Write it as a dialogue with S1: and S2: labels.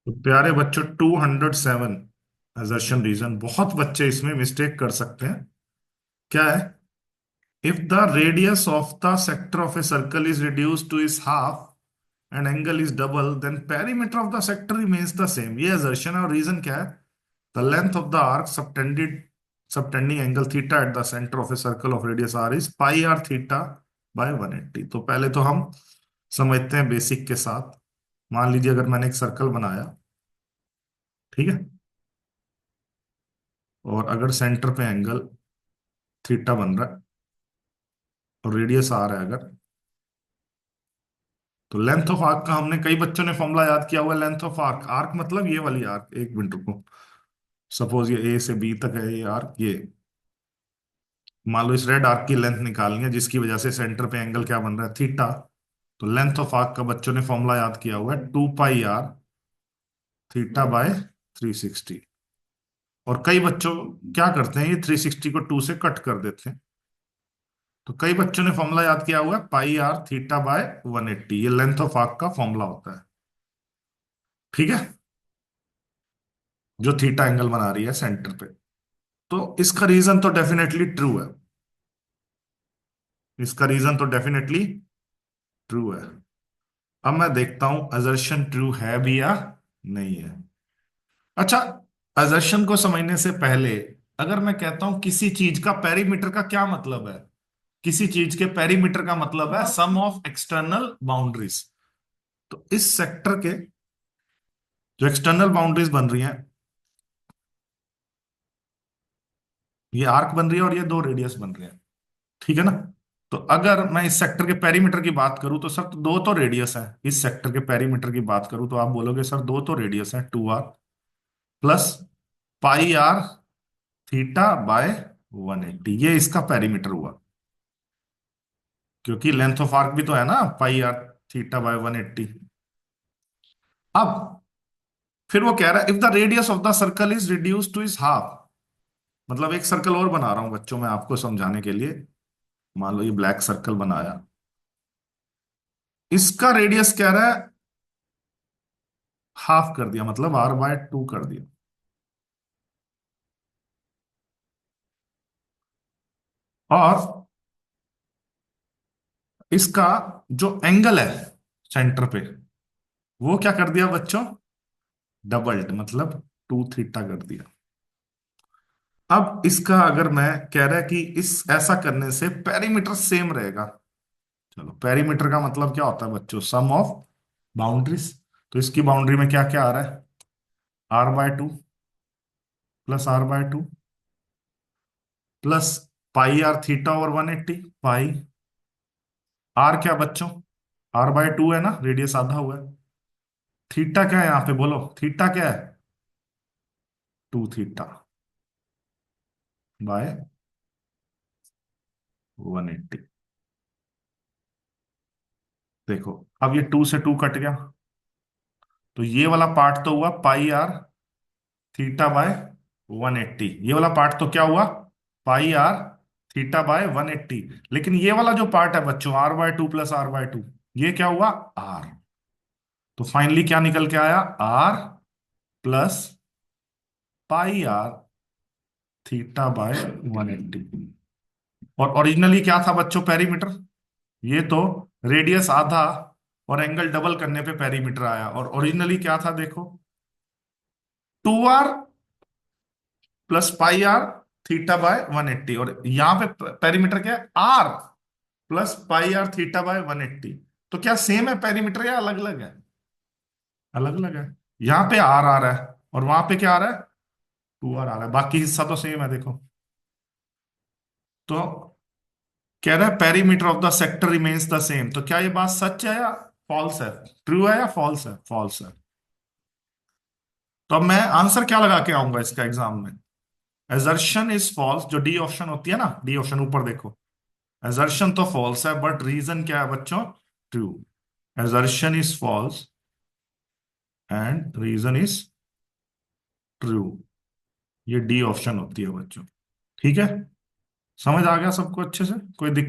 S1: तो प्यारे बच्चों 207 assertion रीजन, बहुत बच्चे इसमें मिस्टेक कर सकते हैं। क्या है? If the radius of the sector of a circle is reduce to is half and angle is double then perimeter of the sector remains the same. ये assertion है और रीजन क्या है? The length of the arc subtending angle theta at the centre of a circle of radius r is pi r theta by 180। तो पहले तो हम समझते हैं बेसिक के साथ। मान लीजिए अगर मैंने एक सर्कल बनाया, ठीक है, और अगर सेंटर पे एंगल थीटा बन रहा है और रेडियस आर है अगर, तो लेंथ ऑफ आर्क का हमने कई बच्चों ने फॉर्मूला याद किया हुआ है। लेंथ ऑफ आर्क, आर्क मतलब ये वाली आर्क, एक मिनट रुको। सपोज ये ए से बी तक है ये आर्क, ये मान लो इस रेड आर्क की लेंथ निकालनी है जिसकी वजह से सेंटर पे एंगल क्या बन रहा है, थीटा। तो लेंथ ऑफ आर्क का बच्चों ने फॉर्मूला याद किया हुआ है 2 पाई आर थीटा बाय 360। और कई बच्चों क्या करते हैं, ये 360 को 2 से कट कर देते हैं। तो कई बच्चों ने फॉर्मूला याद किया हुआ है पाई आर थीटा बाय 180। ये लेंथ ऑफ आर्क का फॉर्मूला होता है, ठीक है, जो थीटा एंगल बना रही है सेंटर पे। तो इसका रीजन तो डेफिनेटली ट्रू है। इसका रीजन तो डेफिनेटली ट्रू है। अब मैं देखता हूं असर्शन ट्रू है भी या नहीं है। अच्छा, असर्शन को समझने से पहले अगर मैं कहता हूं किसी चीज का पेरीमीटर का क्या मतलब है, किसी चीज के पेरीमीटर का मतलब है सम ऑफ एक्सटर्नल बाउंड्रीज। तो इस सेक्टर के जो एक्सटर्नल बाउंड्रीज बन रही हैं, ये आर्क बन रही है और ये दो रेडियस बन रहे हैं, ठीक है ना। तो अगर मैं इस सेक्टर के पेरीमीटर की बात करूं तो सर तो दो तो रेडियस है। इस सेक्टर के पेरीमीटर की बात करूं तो आप बोलोगे सर दो तो रेडियस है, 2 r plus pi r theta by 180। ये इसका पेरीमीटर हुआ, क्योंकि लेंथ ऑफ आर्क भी तो है ना पाई आर थीटा बाय 180। अब फिर वो कह रहा है if the radius of the circle is reduce to is half. मतलब एक सर्कल और बना रहा हूं बच्चों मैं आपको समझाने के लिए। मान लो ये ब्लैक सर्कल बनाया, इसका रेडियस कह रहा है हाफ कर दिया, मतलब r/2 कर दिया। और इसका जो एंगल है सेंटर पे, वो क्या कर दिया बच्चों, डबल्ड, मतलब 2 थीटा कर दिया। अब इसका अगर मैं कह रहा है कि इस ऐसा करने से पेरीमीटर सेम रहेगा। चलो, पेरीमीटर का मतलब क्या होता है बच्चों, सम ऑफ बाउंड्रीज। तो इसकी बाउंड्री में क्या क्या आ रहा है, r/2 plus r/2 plus pi r theta और 180 पाई आर क्या बच्चों, r/2 है ना, रेडियस आधा हुआ है। थीटा क्या है यहाँ पे बोलो, थीटा क्या है, 2 थीटा बाय 180। देखो अब ये 2 से 2 कट गया, तो ये वाला पार्ट तो हुआ पाई आर थीटा बाय 180। ये वाला पार्ट तो क्या हुआ, पाई आर थीटा बाय 180। लेकिन ये वाला जो पार्ट है बच्चों, r/2 प्लस r/2, ये क्या हुआ, आर। तो फाइनली क्या निकल के आया, r plus pi r theta by 180। और ओरिजिनली क्या था बच्चों पेरीमीटर, ये तो रेडियस आधा और एंगल डबल करने पे पेरीमीटर आया। और ओरिजिनली क्या था देखो, 2 r plus pi r theta by 180। और यहां पे पेरीमीटर क्या है, r plus pi r theta by 180। तो क्या सेम है पेरीमीटर या अलग अलग है, अलग अलग है। यहाँ पे आर आ रहा है और वहां पे क्या आ रहा है, 2 आर आ रहा है, बाकी हिस्सा तो सेम है देखो। तो कह रहा है perimeter of the sector remains the same. तो क्या ये बात सच है या फॉल्स है, ट्रू है या फॉल्स है, फॉल्स है। तो अब मैं आंसर क्या लगा के आऊंगा इसका एग्जाम में, एजर्शन इज फॉल्स, जो डी ऑप्शन होती है ना, डी ऑप्शन ऊपर देखो। एजर्शन तो फॉल्स है बट रीजन क्या है बच्चों, true. Assertion is false and reason is true. ये डी ऑप्शन होती है बच्चों, ठीक है। समझ आ गया सबको अच्छे से, कोई दिक्कत